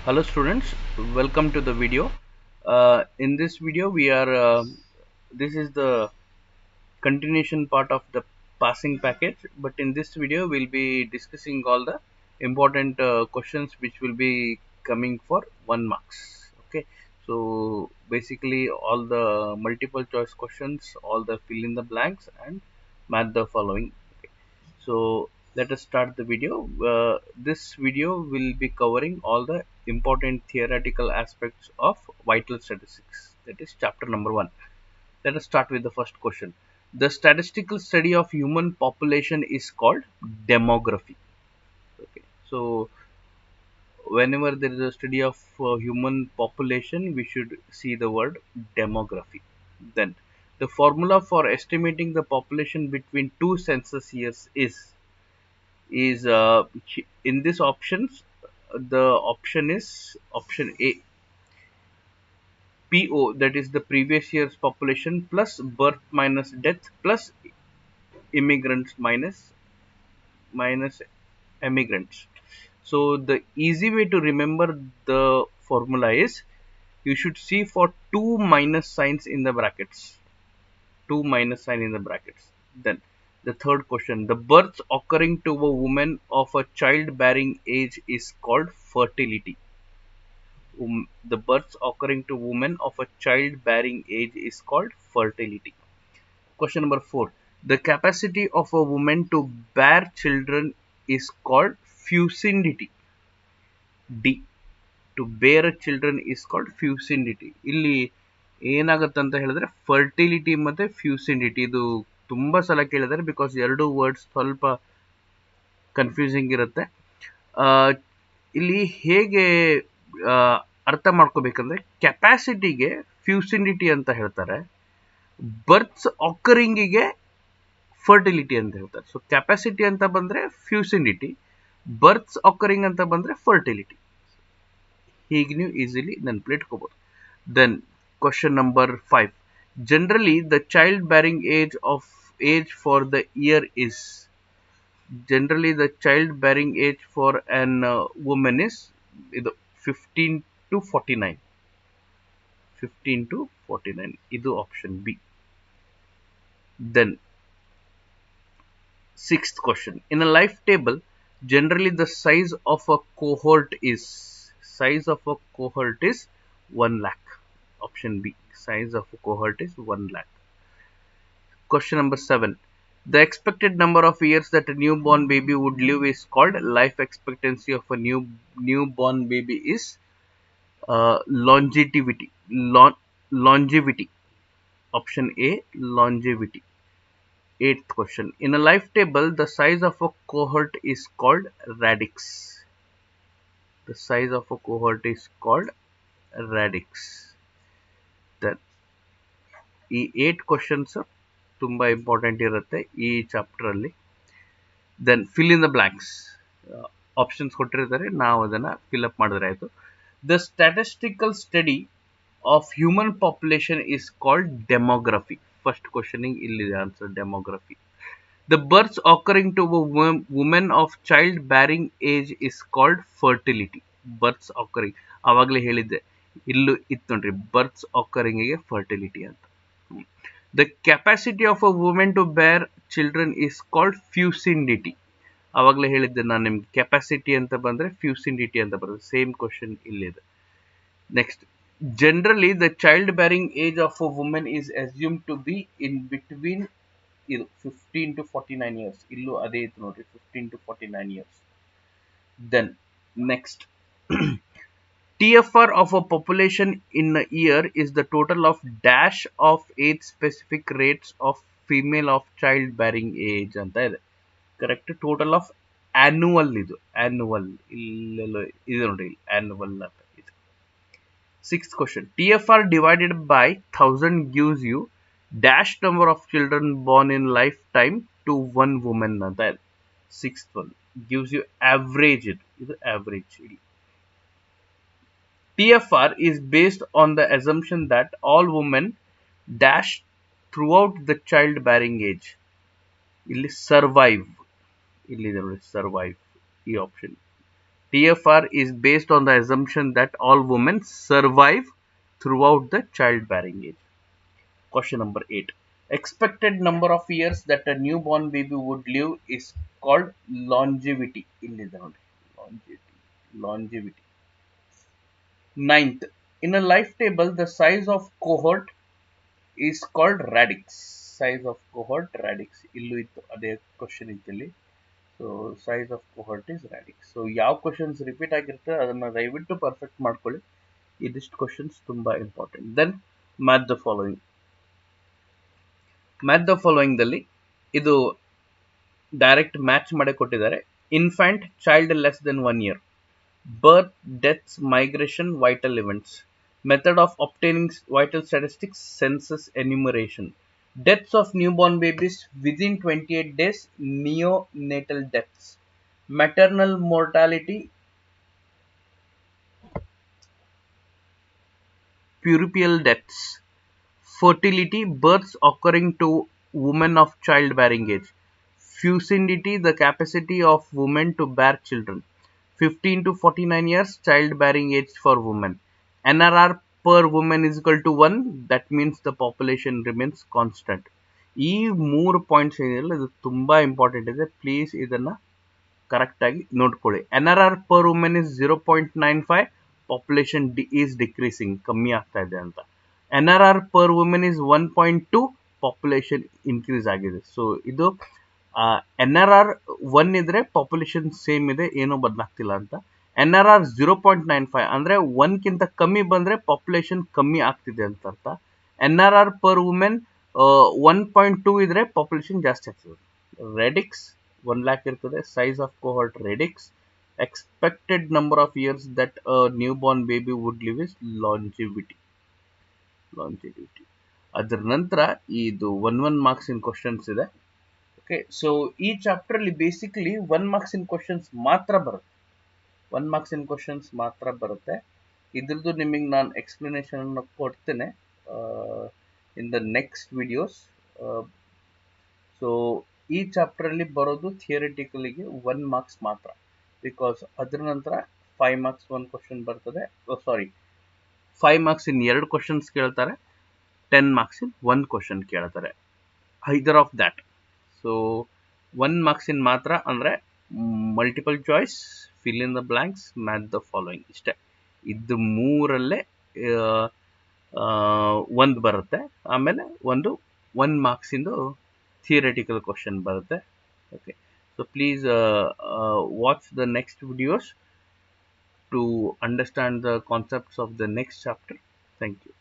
Hello students, welcome to the video. In this video we are this is the continuation part of the passing package, but in this video we'll be discussing all the important questions which will be coming for 1 marks. Okay, so basically all the multiple choice questions, all the fill in the blanks and match the following. So let us start the video. This video will be covering all the important theoretical aspects of vital statistics. That is chapter number 1. Let us start with the first question. The statistical study of human population is called demography. Okay. So whenever there is a study of human population, we should see the word demography. Then the formula for estimating the population between two census years is in this options. The option is option A, PO, that is the previous year's population plus birth minus death plus immigrants minus emigrants. So the easy way to remember the formula is you should see for two minus signs in the brackets. Two minus sign in the brackets. Then the third question, the births occurring to a woman of a childbearing age is called fertility. The births occurring to women of a childbearing age is called fertility. Question number 4. The capacity of a woman to bear children is called fecundity. D. To bear children is called fecundity. ಇಲ್ಲಿ ಏನಾಗುತ್ತೆ ಅಂತ ಹೇಳಿದ್ರೆ fertility ಮತ್ತೆ ಫ್ಯೂಸಿಡಿಟಿ ಇದು ತುಂಬಾ ಸಲ ಕೇಳಿದ್ದಾರೆ because ಎರಡು ವರ್ಡ್ಸ್ ಸ್ವಲ್ಪ ಕನ್ಫ್ಯೂಸಿಂಗ್ ಇರುತ್ತೆ. ಇಲ್ಲಿ ಹೇಗೆ ಅರ್ಥ ಮಾಡ್ಕೋಬೇಕಂದ್ರೆ ಕೆಪಾಸಿಟಿಗೆ ಫ್ಯೂಸಿಡಿಟಿ ಅಂತ ಹೇಳ್ತಾರೆ, ಬರ್ತ್ಸ್ ಆಕರಿಂಗಿಗೆ ಫರ್ಟಿಲಿಟಿ ಅಂತ ಹೇಳ್ತಾರೆ. ಸೊ ಕೆಪಾಸಿಟಿ ಅಂತ ಬಂದ್ರೆ ಫ್ಯೂಸಿಡಿಟಿ, ಬರ್ತ್ಸ್ ಆಕರಿಂಗ್ ಅಂತ ಬಂದ್ರೆ ಫರ್ಟಿಲಿಟಿ. ಹೀಗೆ ನೀವು ಈಸಿಲಿ ನೆನ್ಪಿಟ್ಕೋಬಹುದು. Then question number 5. Generally the child bearing age for the year is generally the childbearing age for an woman is 15 to 49. 15 to 49 ಇದು option B. Then sixth question, in a life table generally the size of a cohort is 1 lakh. Option B, size of a cohort is 1 lakh. Question number 7. The expected number of years that a newborn baby would live is called life expectancy of a newborn baby is longevity. Longevity. Option A, longevity. Eighth question. In a life table, the size of a cohort is called radix. The size of a cohort is called radix. Then, ಈ 8 questions ತುಂಬಾ important ಇರುತ್ತೆ ಈ chapter ಅಲ್ಲಿ. Then fill in the blanks. Options ಕೊಟ್ಟಿರ್ತಾರೆ, ನಾವು ಅದನ್ನ fill up ಮಾಡಿದ್ರೆ ಆಯ್ತು. The statistical study of human population is called demography. First ಕ್ವಶನಿಂಗ್ ಇಲ್ಲಿದೆ answer, demography. The births occurring to women of child bearing age is called fertility. Births occurring ಆವಾಗಲೇ ಹೇಳಿದ್ದೆ, ಇಲ್ಲೂ ಇತ್ತು ನೋಡ್ರಿ, ಬರ್ತ್ಸ್ ಆಕರಿಂಗಿಗೆ ಫರ್ಟಿಲಿಟಿ ಅಂತ. The capacity of a woman to bear children is called fecundity. ಆವಾಗಲೇ ಹೇಳಿದ್ದೆ ನಾನು ನಿಮ್ಗೆ, ಕೆಪಾಸಿಟಿ ಅಂತ ಬಂದ್ರೆ ಫ್ಯೂಸಿಡಿಟಿ ಅಂತ ಬರುತ್ತೆ. ಸೇಮ್ ಕ್ವಶನ್ ಇಲ್ಲಿದೆ. Next, generally the child bearing age of a women is assume to be in between 15 to 49 years. ಇಲ್ಲೂ ಅದೇ ಇತ್ತು ನೋಡ್ರಿ, 15 to 49 years. Then next, TFR of a population in a year is the total of dash of age specific rates of female of childbearing age ಅಂತ ಇದೆ. Correct. Total of annual, ಇದು annual, ಇಲ್ಲೆಲ್ಲ ಇದೆ ನೋಡಿ, ಆನ್ಯುವಲ್ ಅಂತ ಇದೆ. Sixth question, TFR divided by 1000 gives you dash number of children born in lifetime to one woman ಅಂತ ಇದೆ. Sixth one gives you average, ಇದು average. TFR is based on the assumption that all women dash throughout the childbearing age. ಇಲ್ಲಿ survive, ಇಲ್ಲಿ survive ಈ option. TFR is based on the assumption that all women survive throughout the childbearing age. Question number 8. Expected number of years that a newborn baby would live is called longevity. Longevity. Longevity. Ninth, in a life table, the size of cohort is called radix. Size of cohort radix. ಇಲ್ಲೂ ಇತ್ತು ಅದೇ question ಇತ್ತಲ್ಲಿ. So size of cohort is radix. So ಯಾವ questions repeat ಆಗಿರ್ತದೆ ಅದನ್ನ ದಯವಿಟ್ಟು perfect ಮಾಡ್ಕೊಳ್ಳಿ. ಇದಿಷ್ಟು ಕ್ವಶನ್ಸ್ ತುಂಬಾ important. Then match the following. Match the following ದಲ್ಲಿ ಇದು ಡೈರೆಕ್ಟ್ ಮ್ಯಾಚ್ ಮಾಡಿ ಕೊಟ್ಟಿದ್ದಾರೆ. Infant child less than 1 year, birth, deaths, migration, vital events, method of obtaining vital statistics, census enumeration, deaths of newborn babies within 28 days, neonatal deaths, maternal mortality, puerperal deaths, fertility, births occurring to women of childbearing age, fecundity, the capacity of women to bear children, 15 to 49 years childbearing age for women, NRR per woman is equal to 1, that means the population remains constant. ಈ 3 points ಏನಿಲ್ಲ ಇದು ತುಂಬಾ important ಇದೆ. Please ಇದನ್ನ correct ಆಗಿ ನೋಡ್ಕೊಳ್ಳಿ. NRR per woman is 0.95, population is decreasing, ಕಮ್ಮಿ ಆಗ್ತಾ ಇದೆ ಅಂತ. NRR per woman is 1.2, population increase ಆಗಿದೆ. ಸೊ ಇದು NRR 1 ಇದ್ರೆ ಪಾಪ್ಯುಲೇಷನ್ ಸೇಮ್ ಇದೆ, ಏನೂ ಬದಲಾಗ್ತಿಲ್ಲ ಅಂತ. NRR 0.95 ಅಂದ್ರೆ 1ಕ್ಕಿಂತ ಕಮ್ಮಿ ಬಂದ್ರೆ ಪಾಪ್ಯುಲೇಷನ್ ಕಮ್ಮಿ ಆಗ್ತಿದೆ ಅಂತ ಅರ್ಥ. NRR per woman 1.2 ಇದ್ರೆ ಪಾಪ್ಯುಲೇಷನ್ ಜಾಸ್ತಿ ಆಗ್ತದೆ. ರೆಡಿಕ್ಸ್ 1 lakh ಇರ್ತದೆ. Size of cohort radix. Expected number of years that new born baby would live is longevity. ಅದರ ನಂತರ ಇದು 1 ಮಾರ್ಕ್ಸ್ ಇನ್ ಕ್ವಶನ್ಸ್ ಇದೆ. ಓಕೆ, ಸೊ ಈ ಚಾಪ್ಟರ್ ಅಲ್ಲಿ ಬೇಸಿಕಲಿ 1 ಮಾರ್ಕ್ಸ್ ಇನ್ ಕ್ವಶನ್ಸ್ ಮಾತ್ರ ಬರುತ್ತೆ. 1 ಮಾರ್ಕ್ಸ್ ಇನ್ ಕ್ವಶನ್ಸ್ ಮಾತ್ರ ಬರುತ್ತೆ. ಇದ್ರದ್ದು ನಿಮಗೆ ನಾನು ಎಕ್ಸ್ಪ್ಲನೇಷನ್ ಕೊಡ್ತೇನೆ in the next videos. So ಈ ಚಾಪ್ಟರ್ ಅಲ್ಲಿ ಬರೋದು ಥಿಯರಿಟಿಕಲಿಗೆ 1 ಮಾರ್ಕ್ಸ್ ಮಾತ್ರ, ಬಿಕಾಸ್ ಅದ್ರ ನಂತರ 5 ಮಾರ್ಕ್ಸ್ 1 ಕ್ವಶನ್ ಬರ್ತದೆ. ಸಾರಿ, 5 ಮಾರ್ಕ್ಸ್ ಇನ್ 2 ಕ್ವಶನ್ಸ್ ಕೇಳ್ತಾರೆ, 10 ಮಾರ್ಕ್ಸ್ ಇನ್ 1 ಕ್ವಶನ್ ಕೇಳ್ತಾರೆ. Either of that. So 1 marks ಇನ್ ಮಾತ್ರ ಅಂದ್ರೆ multiple choice, fill in the blanks, math the following, ಇಷ್ಟೇ. ಇದು ಮೂರಲ್ಲೇ ಒಂದು ಬರುತ್ತೆ. ಆಮೇಲೆ ಒಂದು 1 ಮಾರ್ಕ್ಸ್ ಇಂದು ಥಿಯರಿಟಿಕಲ್ ಕ್ವಶನ್ ಬರುತ್ತೆ. Okay, so please watch the next videos to understand the concepts of the next chapter. Thank you.